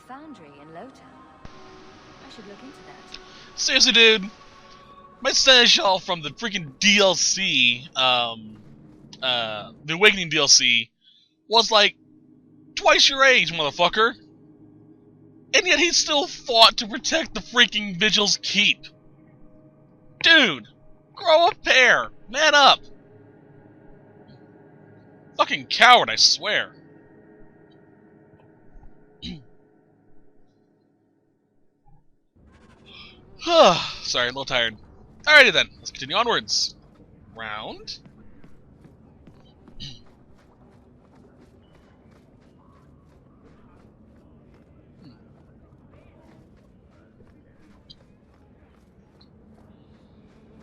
foundry in Lowtown. I should look into that. Seriously, dude. My seneschal from the freaking DLC, the Awakening DLC, was like twice your age, motherfucker. And yet he still fought to protect the freaking Vigil's keep. Dude, grow a pair. Man up. Fucking coward, I swear. Sorry, a little tired. Alrighty then, let's continue onwards. Round.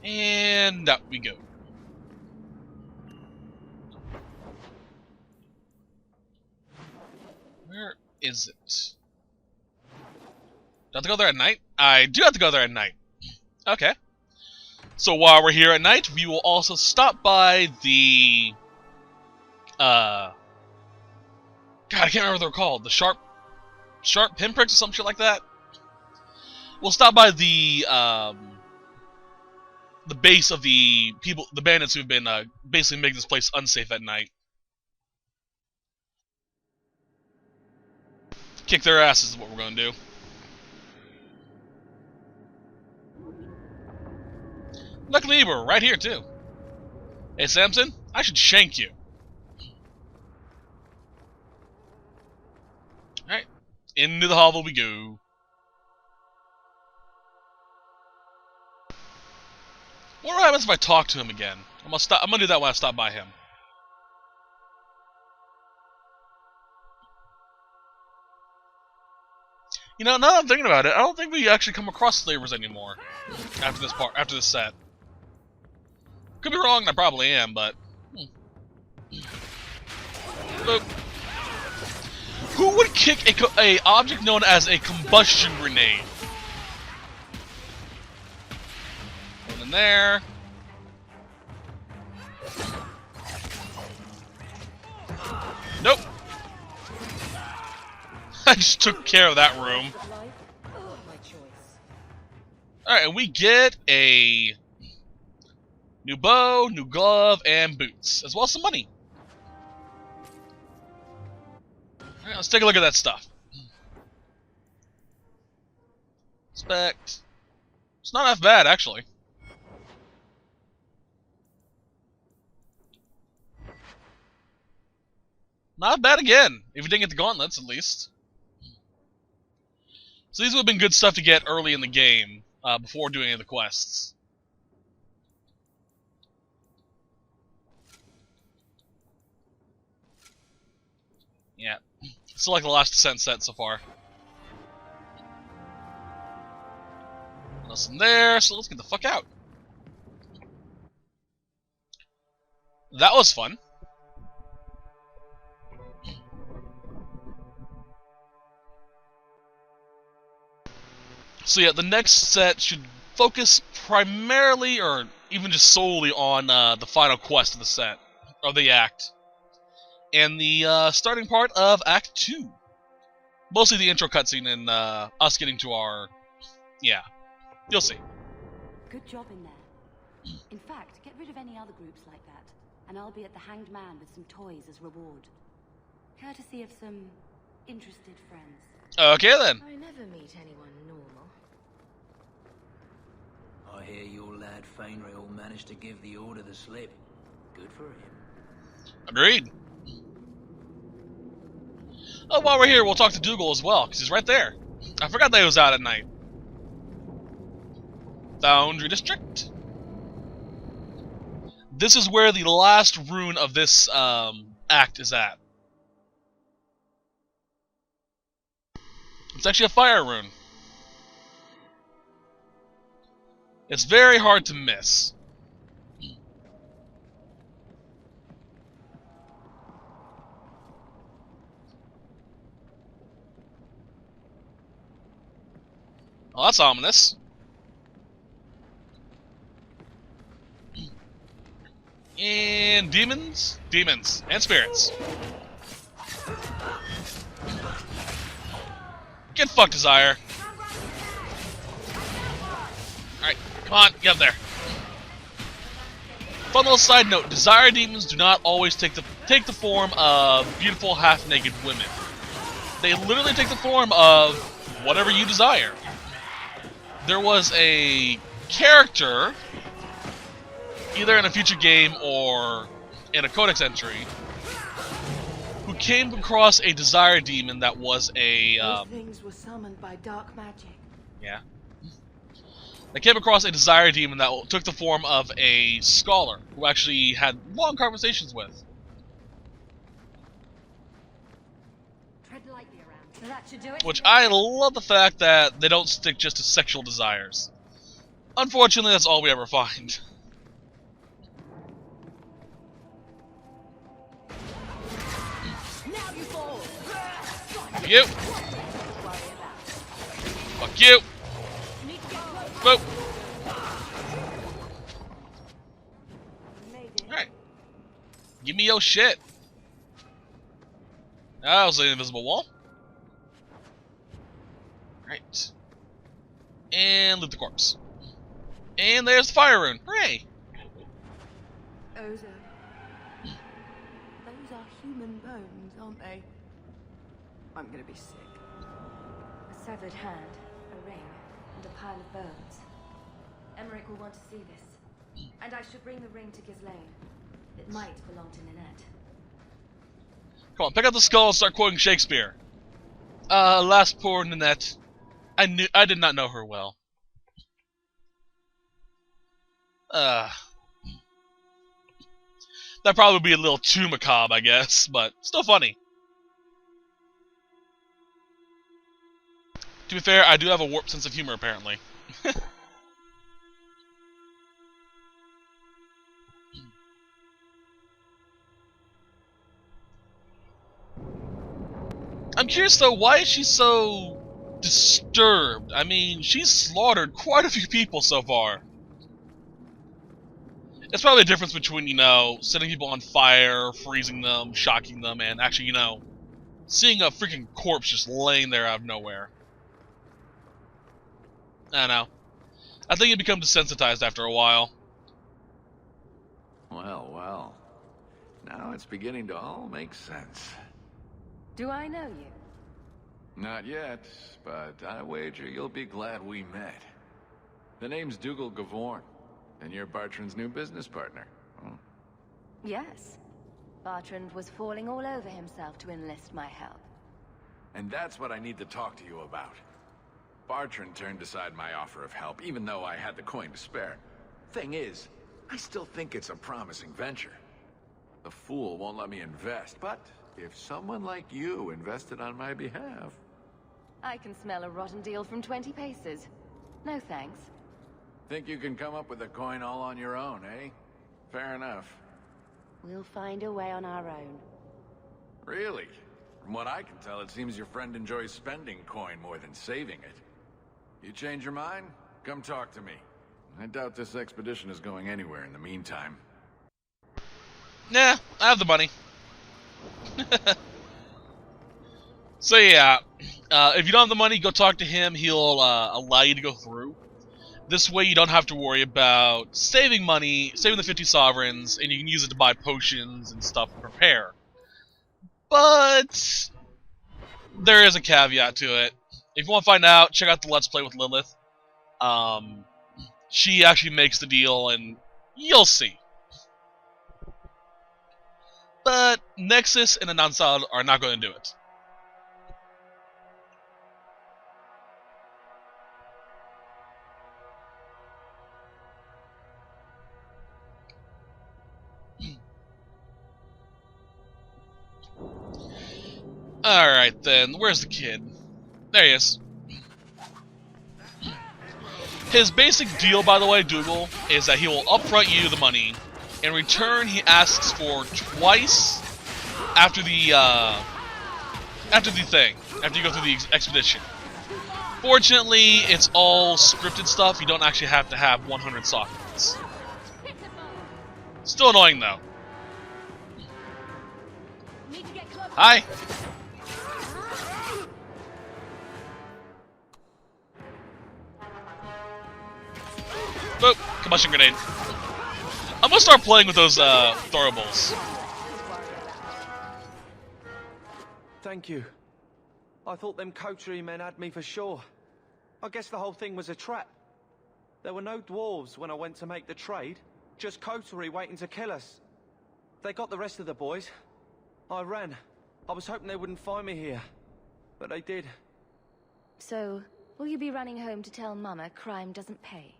And up we go. Where is it? Do I have to go there at night? I do have to go there at night. Okay. So while we're here at night, we will also stop by the... God, I can't remember what they're called. The sharp pinpricks or some shit like that? We'll stop by the base of the bandits who've been basically making this place unsafe at night. Kick their asses is what we're going to do. Luckily, we're right here, too. Hey, Samson, I should shank you. Alright, into the hovel we go. What happens if I talk to him again? I'm gonna do that when I stop by him. You know, now that I'm thinking about it, I don't think we actually come across slavers anymore after this set. Could be wrong, I probably am, but... Boop. Who would kick a object known as a combustion grenade? One in there. Nope. I just took care of that room. Alright, and we get a new bow, new glove, and boots, as well as some money. Alright, let's take a look at that stuff. Inspect. It's not half bad, actually. Not bad again, if you didn't get the gauntlets, at least. So these would have been good stuff to get early in the game, before doing any of the quests. Yeah, still like the Last Descent set so far. Nothing there, so let's get the fuck out. That was fun. So yeah, the next set should focus primarily, or even just solely, on the final quest of the set, or the act. And the starting part of Act 2. Mostly the intro cutscene and us getting to our... Yeah, you'll see. Good job in there. In fact, get rid of any other groups like that, and I'll be at the Hanged Man with some toys as reward. Courtesy of some interested friends. Okay then. I never meet anyone normal. I hear your lad Fainrail managed to give the order the slip. Good for him. Agreed. Oh, while we're here, we'll talk to Dougal as well, because he's right there. I forgot that he was out at night. Foundry District. This is where the last rune of this act is at. It's actually a fire rune. It's very hard to miss. Oh, that's ominous. And demons? Demons. And spirits. Get fucked, Desire. Alright, come on, get up there. Fun little side note, Desire demons do not always take the form of beautiful half-naked women. They literally take the form of whatever you desire. There was a character, either in a future game or in a codex entry, who came across a Desire demon that was a These things were summoned by dark magic. yeah. They came across a Desire demon that took the form of a scholar who actually had long conversations with. Tread lightly around. So that should do it. Which I love the fact that they don't stick just to sexual desires. Unfortunately, that's all we ever find. Now you fall. Fuck you. Fuck you. Boop. Alright. Give me your shit. That was an invisible wall. Right. And loot the corpse. And there's the fire rune. Hooray! Those are human bones, aren't they? I'm gonna be sick. A severed hand, a ring, and a pile of bones. Emmerich will want to see this. And I should bring the ring to Ghislaine. It might belong to Ninette. Come on, pick up the skull and start quoting Shakespeare. Last poor Ninette. I did not know her well. That'd probably be a little too macabre, I guess, but still funny. To be fair, I do have a warped sense of humor, apparently. I'm curious, though, why is she so disturbed? I mean, she's slaughtered quite a few people so far. It's probably a difference between, you know, setting people on fire, freezing them, shocking them, and actually, you know, seeing a freaking corpse just laying there out of nowhere. I don't know. I think you become desensitized after a while. Well, well. Now it's beginning to all make sense. Do I know you? Not yet, but I wager you'll be glad we met. The name's Dougal Gavorn, and you're Bartrand's new business partner. Hmm. Yes. Bartrand was falling all over himself to enlist my help. And that's what I need to talk to you about. Bartrand turned aside my offer of help, even though I had the coin to spare. Thing is, I still think it's a promising venture. The fool won't let me invest, but if someone like you invested on my behalf... I can smell a rotten deal from 20 paces. No thanks. Think you can come up with a coin all on your own, eh? Fair enough. We'll find a way on our own. Really? From what I can tell, it seems your friend enjoys spending coin more than saving it. You change your mind? Come talk to me. I doubt this expedition is going anywhere in the meantime. Nah, I have the money. So yeah, if you don't have the money, go talk to him. He'll allow you to go through. This way you don't have to worry about saving money, saving the 50 sovereigns, and you can use it to buy potions and stuff to prepare. But there is a caveat to it. If you want to find out, check out the Let's Play with Lilith. She actually makes the deal, and you'll see. But Nexus and Anansal are not going to do it. Alright then, where's the kid? There he is. His basic deal, by the way, Dougal, is that he will upfront you the money. In return, he asks for twice after the thing, after you go through the expedition. Fortunately, it's all scripted stuff. You don't actually have to have 100 sockets. Still annoying though. Hi. Boop! Combustion grenade. I'm gonna start playing with those throwables. Thank you. I thought them coterie men had me for sure. I guess the whole thing was a trap. There were no dwarves when I went to make the trade, just coterie waiting to kill us. They got the rest of the boys. I ran. I was hoping they wouldn't find me here, but they did. So, will you be running home to tell Mama crime doesn't pay?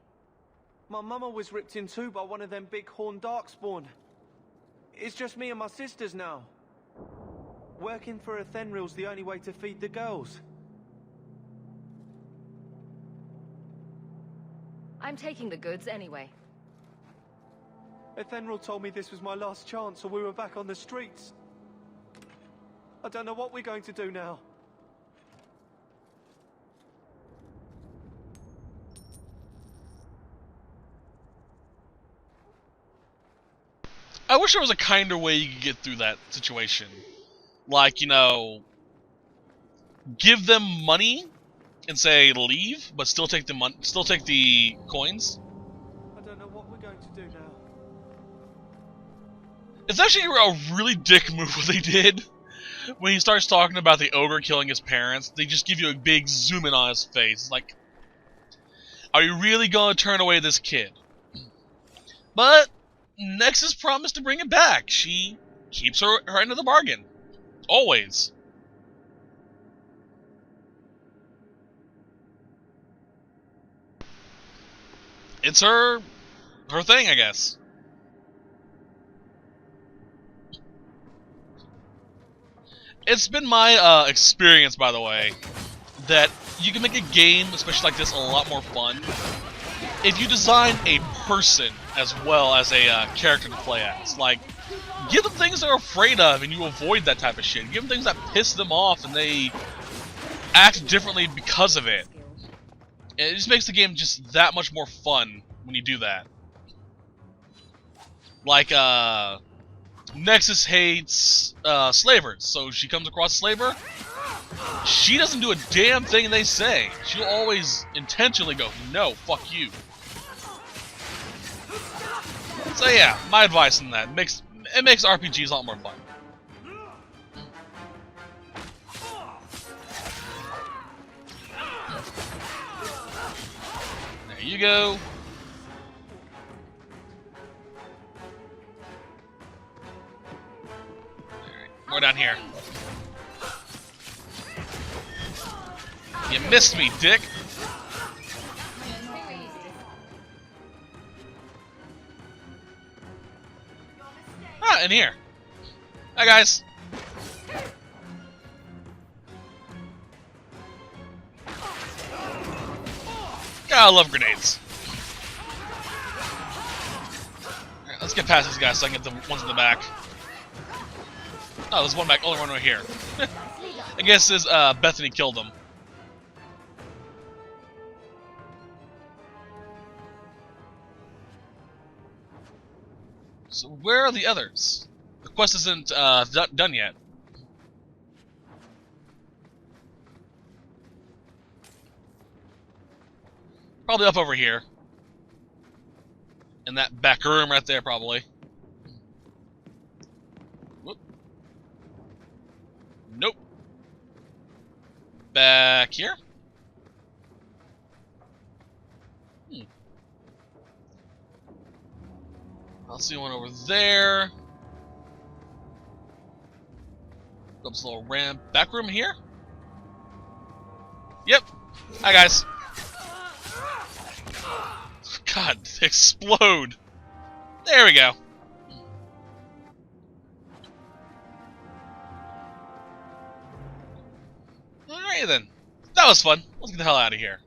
My mama was ripped in two by one of them big horned darkspawn. It's just me and my sisters now. Working for a Thenril's the only way to feed the girls. I'm taking the goods anyway. Ethenril told me this was my last chance, or we were back on the streets. I don't know what we're going to do now. I wish there was a kinder way you could get through that situation. Like, you know, give them money and say leave, but still take the still take the coins. I don't know what we're going to do now. It's actually a really dick move what they did. When he starts talking about the ogre killing his parents, they just give you a big zoom in on his face. It's like, are you really gonna turn away this kid? But Nexus promised to bring it back. She keeps her end of the bargain. Always. It's her thing, I guess. It's been my experience, by the way, that you can make a game, especially like this, a lot more fun if you design a person as well as a character to play as. Like, give them things they're afraid of and you avoid that type of shit. Give them things that piss them off and they act differently because of it. It just makes the game just that much more fun when you do that. Like, Nexus hates slavers, so she comes across a slaver. She doesn't do a damn thing they say. She'll always intentionally go, no, fuck you. So yeah, my advice on that. It makes RPGs a lot more fun. There you go. More down here. You missed me, dick. Ah, in here. Hi, guys. God, I love grenades. Alright, let's get past these guys so I can get the ones in the back. Oh, there's one back. Only one right here. I guess this Bethany killed him. So where are the others? The quest isn't done yet. Probably up over here. In that back room right there, probably. Whoop. Nope. Back here? I'll see one over there. Go up this little ramp. Back room here? Yep. Hi, guys. God, explode. There we go. Alright then. That was fun. Let's get the hell out of here.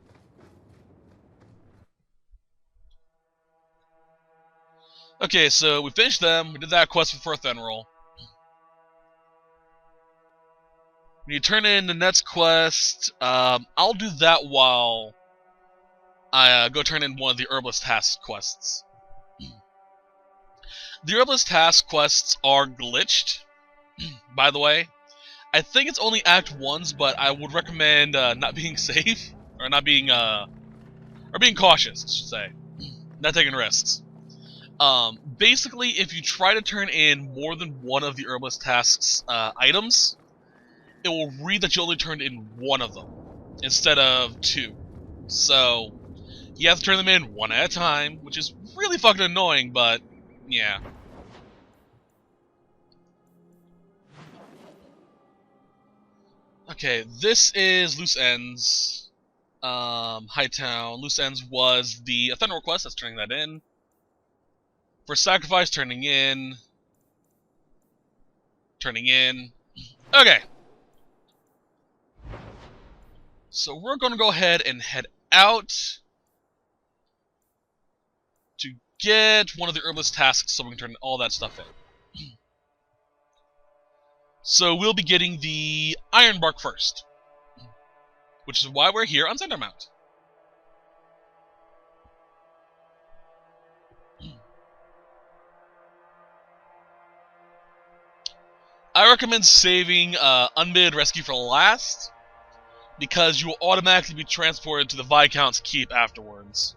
Okay, so we finished them. We did that quest for Thenril. When you turn in the next quest, I'll do that while I go turn in one of the Herbalist Task quests. The Herbalist Task quests are glitched, by the way. I think it's only Act 1s, but I would recommend not being safe, or not being, or being cautious, I should say. Not taking risks. Basically, if you try to turn in more than one of the Herbalist Task's items, it will read that you only turned in one of them, instead of two. So, you have to turn them in one at a time, which is really fucking annoying, but, yeah. Okay, this is Loose Ends. Hightown. Loose Ends was the Thunder Request, that's turning that in. For Sacrifice, turning in. Turning in. Okay. So we're going to go ahead and head out to get one of the Herbalist Tasks so we can turn all that stuff in. So we'll be getting the Iron Bark first, which is why we're here on Cindermount. I recommend saving Unbid Rescue for last, because you will automatically be transported to the Viscount's Keep afterwards.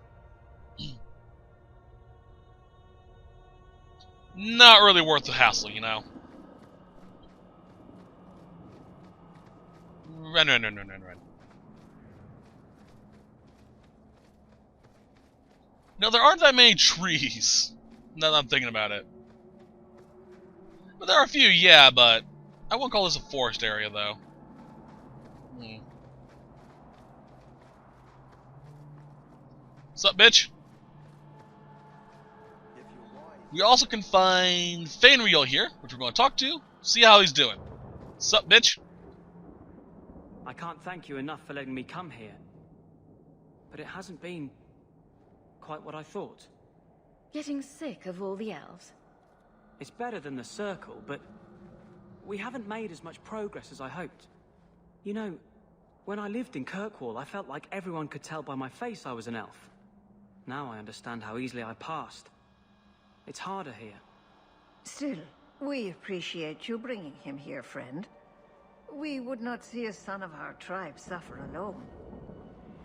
Not really worth the hassle, you know? Run. No, there aren't that many trees, now that I'm thinking about it. But there are a few, yeah, but I won't call this a forest area, though. Sup, bitch? We also can find Fainriel here, which we're going to talk to, see how he's doing. Sup, bitch? I can't thank you enough for letting me come here. But it hasn't been quite what I thought. Getting sick of all the elves? It's better than the Circle, but we haven't made as much progress as I hoped. You know, when I lived in Kirkwall, I felt like everyone could tell by my face I was an elf. Now I understand how easily I passed. It's harder here. Still, we appreciate you bringing him here, friend. We would not see a son of our tribe suffer alone.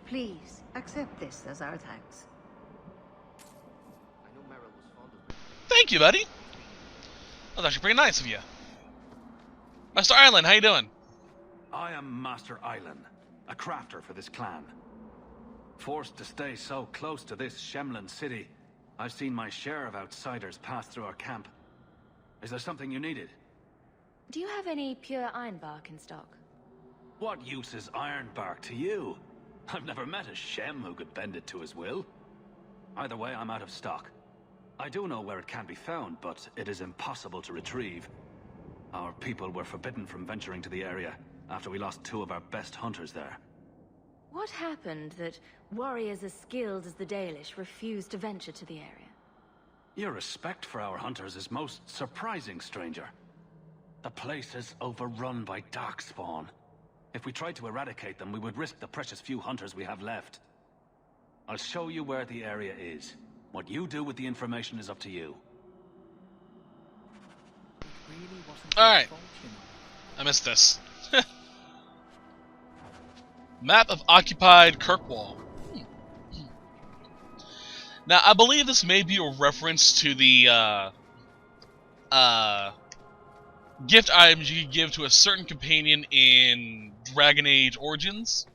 Please, accept this as our thanks. Thank you, buddy. That was actually pretty nice of you. Master Island, how you doing? I am Master Island, a crafter for this clan. Forced to stay so close to this Shemlin city, I've seen my share of outsiders pass through our camp. Is there something you needed? Do you have any pure ironbark in stock? What use is ironbark to you? I've never met a Shem who could bend it to his will. Either way, I'm out of stock. I do know where it can be found, but it is impossible to retrieve. Our people were forbidden from venturing to the area after we lost 2 of our best hunters there. What happened that warriors as skilled as the Dalish refused to venture to the area? Your respect for our hunters is most surprising, stranger. The place is overrun by darkspawn. If we tried to eradicate them, we would risk the precious few hunters we have left. I'll show you where the area is. What you do with the information is up to you. Alright. I missed this. Map of occupied Kirkwall. Now, I believe this may be a reference to the, gift items you can give to a certain companion in Dragon Age Origins.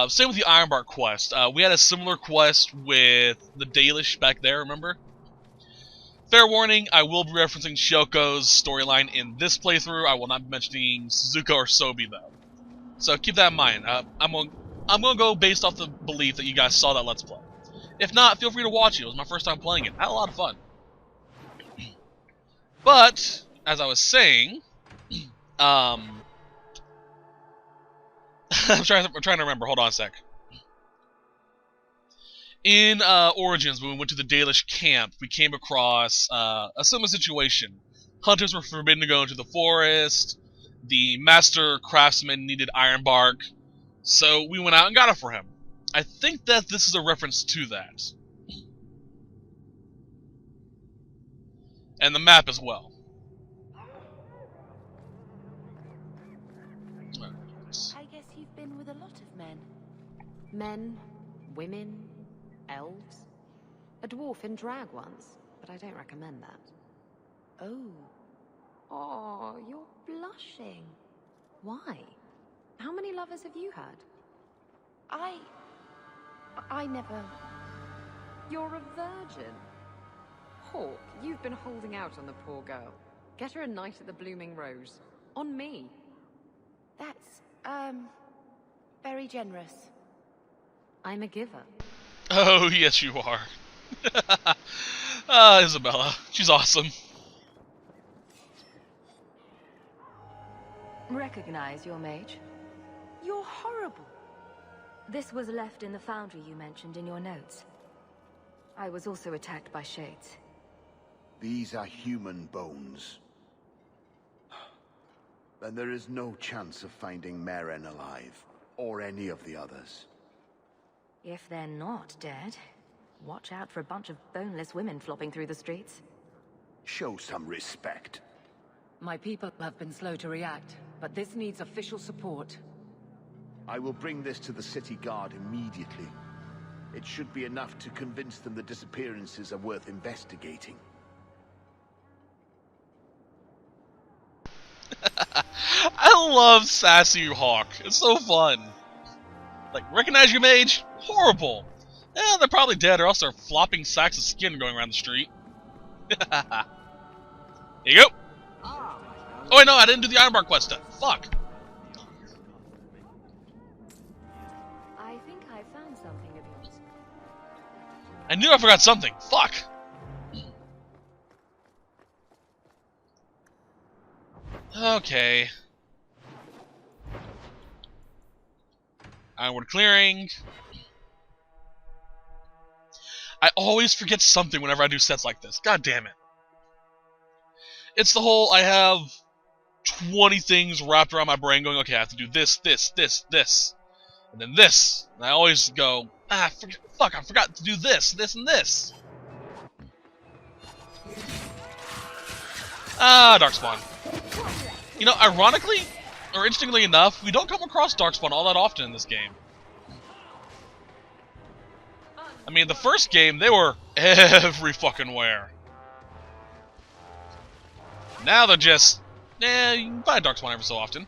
Same with the Ironbark quest. We had a similar quest with the Dalish back there, remember? Fair warning, I will be referencing Shoko's storyline in this playthrough. I will not be mentioning Suzuka or Sobi, though. So keep that in mind. I'm gonna go based off the belief that you guys saw that Let's Play. If not, feel free to watch it. It was my first time playing it. I had a lot of fun. But, as I was saying, I'm trying to remember. Hold on a sec. In Origins, when we went to the Dalish camp, we came across a similar situation. Hunters were forbidden to go into the forest. The master craftsman needed ironbark, so we went out and got it for him. I think that this is a reference to that. And the map as well. I guess you've been with a lot of men. Men, women, elves. a dwarf in drag once, but I don't recommend that. Oh. Oh, you're blushing. Why? How many lovers have you had? I never... You're a virgin. Hawk, you've been holding out on the poor girl. Get her a night at the Blooming Rose. On me. That's, very generous. I'm a giver. Oh, yes you are. Isabella. She's awesome. Recognize your mage? You're horrible. This was left in the foundry you mentioned in your notes. I was also attacked by shades. These are human bones. Then there is no chance of finding Meren alive, or any of the others. If they're not dead, watch out for a bunch of boneless women flopping through the streets. Show some respect. My people have been slow to react, but this needs official support. I will bring this to the city guard immediately. It should be enough to convince them the disappearances are worth investigating. I love Sassy Hawk. It's so fun. Like, recognize your mage? Horrible. Eh, they're probably dead, or else they're flopping sacks of skin going around the street. Here you go. Oh wait, no, I didn't do the Ironbark quest stuff. Fuck. I think I found something of yours. I knew I forgot something. Fuck. Okay. Ironwood clearing. I always forget something whenever I do sets like this. God damn it. It's the whole, I have 20 things wrapped around my brain going, okay, I have to do this, this, this, this. And then this. And I always go, fuck, I forgot to do this, this, and this. Darkspawn. You know, ironically, or interestingly enough, we don't come across Darkspawn all that often in this game. I mean, the first game, they were every fucking where. Now they're just, you can find Darkspawn every so often.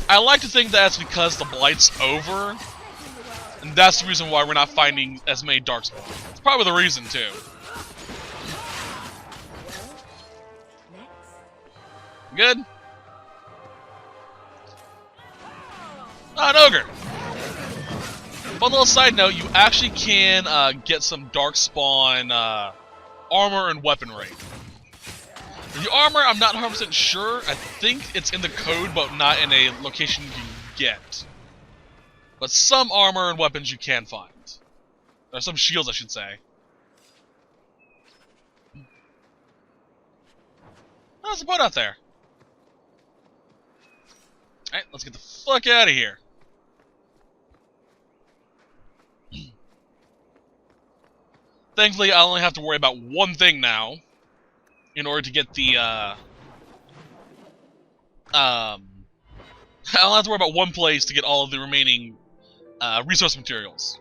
I like to think that's because the Blight's over, and that's the reason why we're not finding as many Darkspawn. It's probably the reason, too. Good? Oh, an ogre! Fun little side note, you actually can get some Darkspawn armor and weaponry. The armor, I'm not 100% sure. I think it's in the code, but not in a location you can get. But some armor and weapons you can find. Or some shields, I should say. Oh, there's a boat out there. Alright, let's get the fuck out of here. Thankfully, I only have to worry about one thing now in order to get the, I only have to worry about one place to get all of the remaining, resource materials.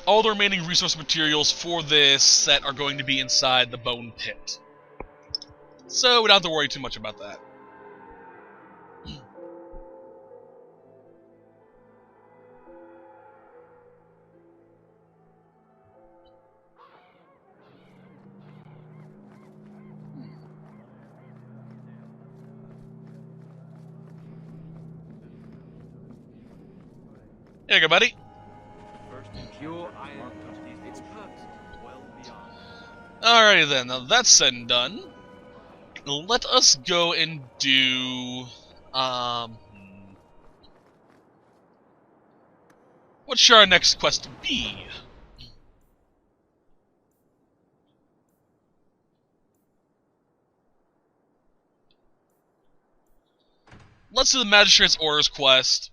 All the remaining resource materials for this set are going to be inside the Bone Pit. So we don't have to worry too much about that. Here you go, buddy. Alrighty then, now that's said and done. Let us go and do, what should our next quest be? Let's do the Magistrate's Orders quest,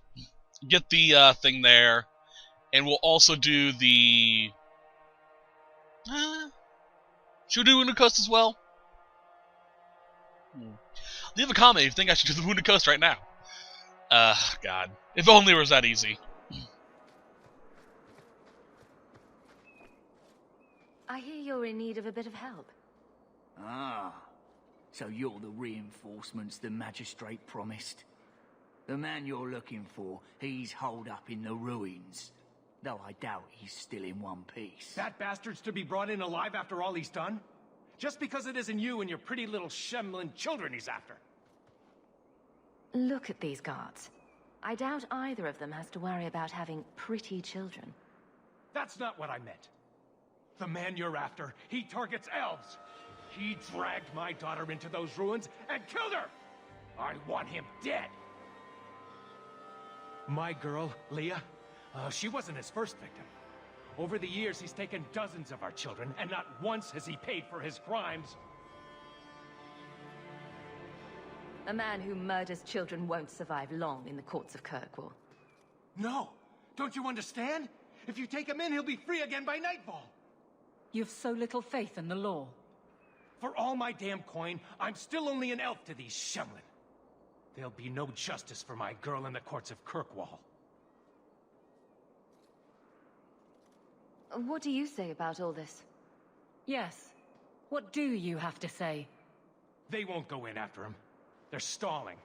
get the, thing there, and we'll also do the, should we do Wounded Coast as well? Leave a comment if you think I should do the Wounded Coast right now. God. If only it was that easy. I hear you're in need of a bit of help. Ah, so you're the reinforcements the magistrate promised. The man you're looking for, he's holed up in the ruins. Though I doubt he's still in one piece. That bastard's to be brought in alive after all he's done? Just because it isn't you and your pretty little Shemlin children he's after. Look at these guards. I doubt either of them has to worry about having pretty children. That's not what I meant. The man you're after, he targets elves. He dragged my daughter into those ruins and killed her! I want him dead! My girl, Leah, she wasn't his first victim. Over the years, he's taken dozens of our children, and not once has he paid for his crimes. A man who murders children won't survive long in the courts of Kirkwall. No! Don't you understand? If you take him in, he'll be free again by nightfall. You've so little faith in the law. For all my damn coin, I'm still only an elf to these Shemlin. There'll be no justice for my girl in the courts of Kirkwall. What do you say about all this? Yes. What do you have to say? They won't go in after him. They're stalling,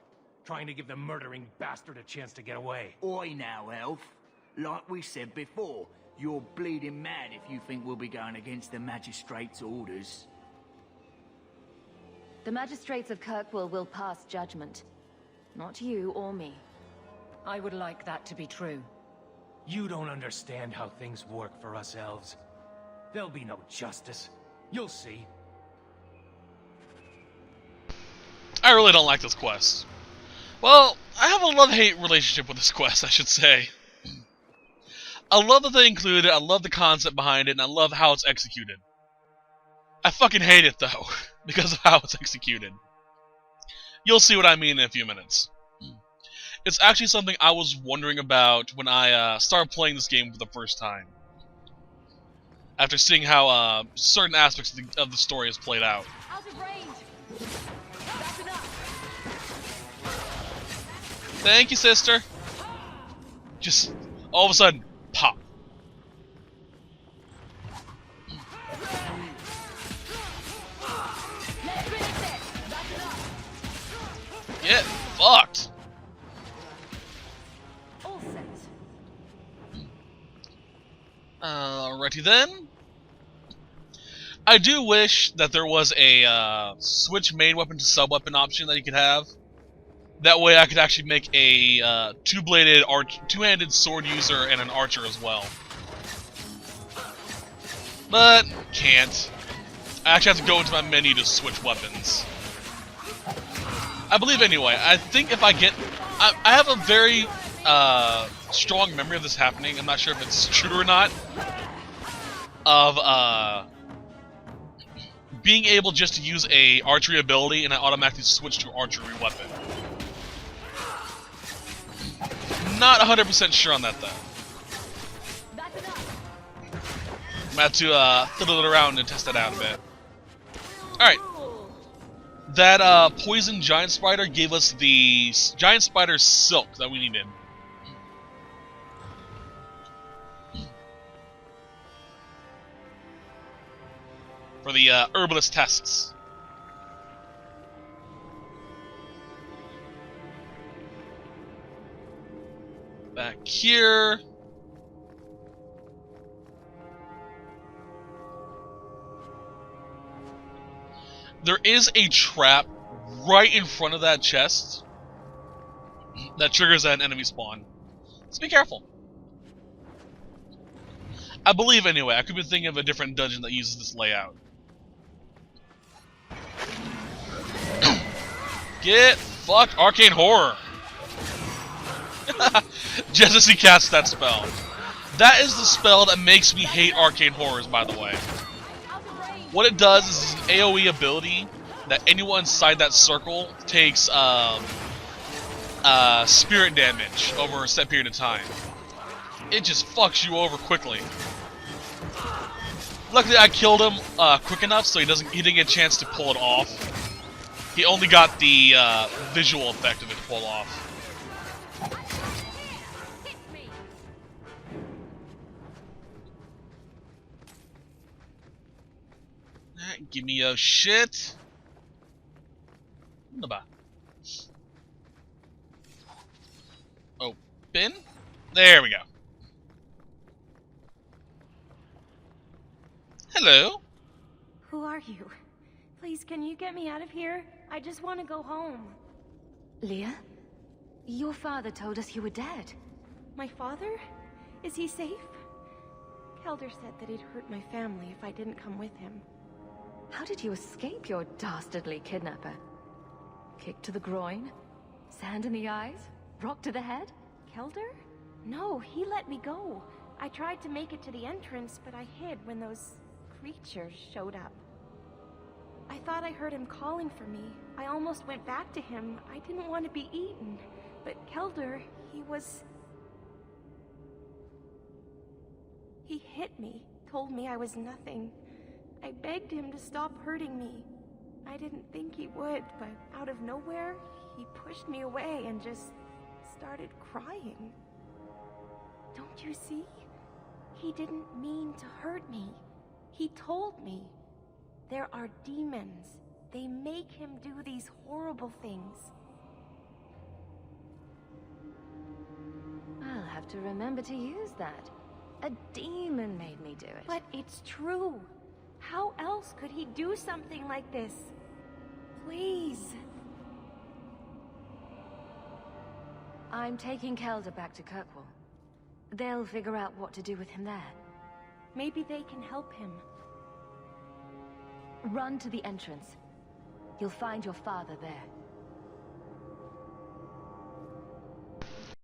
trying to give the murdering bastard a chance to get away. Oi now, elf. Like we said before, you're bleeding mad if you think we'll be going against the magistrate's orders. The magistrates of Kirkwall will pass judgment. Not you or me. I would like that to be true. You don't understand how things work for us elves. There'll be no justice. You'll see. I really don't like this quest. Well, I have a love-hate relationship with this quest, I should say. I love that they include it, I love the concept behind it, and I love how it's executed. I fucking hate it, though, because of how it's executed. You'll see what I mean in a few minutes. It's actually something I was wondering about when I started playing this game for the first time. After seeing how certain aspects of the story has played out. Out of range. That's enough. Thank you, sister. Just all of a sudden, pop. Get fucked. All set. Alrighty then. I do wish that there was a switch main weapon to sub-weapon option that you could have. That way I could actually make a two-handed sword user and an archer as well. But can't. I actually have to go into my menu to switch weapons. I believe anyway. I think if I get... I have a very strong memory of this happening. I'm not sure if it's true or not. Of being able just to use a archery ability and I automatically switch to archery weapon. Not 100% sure on that though. I'm gonna have to fiddle it around and test it out a bit. Alright. That poison giant spider gave us the giant spider silk that we needed. For the herbalist tests. Back here. There is a trap right in front of that chest that triggers an enemy spawn. So be careful. I believe anyway. I could be thinking of a different dungeon that uses this layout. Get fucked, Arcane Horror! Just as he casts that spell. That is the spell that makes me hate Arcane Horrors, by the way. What it does is it's an AoE ability that anyone inside that circle takes spirit damage over a set period of time. It just fucks you over quickly. Luckily I killed him quick enough so he didn't get a chance to pull it off. He only got the visual effect of it to pull off. Give me your shit. Wunderbar. Open. There we go. Hello. Who are you? Please, can you get me out of here? I just want to go home. Leah? Your father told us you were dead. My father? Is he safe? Kelder said that he'd hurt my family if I didn't come with him. How did you escape your dastardly kidnapper? Kick to the groin? Sand in the eyes? Rock to the head? Kelder? No, he let me go. I tried to make it to the entrance, but I hid when those creatures showed up. I thought I heard him calling for me. I almost went back to him. I didn't want to be eaten. But Kelder, He hit me, told me I was nothing. I begged him to stop hurting me. I didn't think he would, but out of nowhere, he pushed me away and just started crying. Don't you see? He didn't mean to hurt me. He told me. There are demons. They make him do these horrible things. I'll have to remember to use that. A demon made me do it. But it's true. How else could he do something like this? Please. I'm taking Kelder back to Kirkwall. They'll figure out what to do with him there. Maybe they can help him. Run to the entrance. You'll find your father there.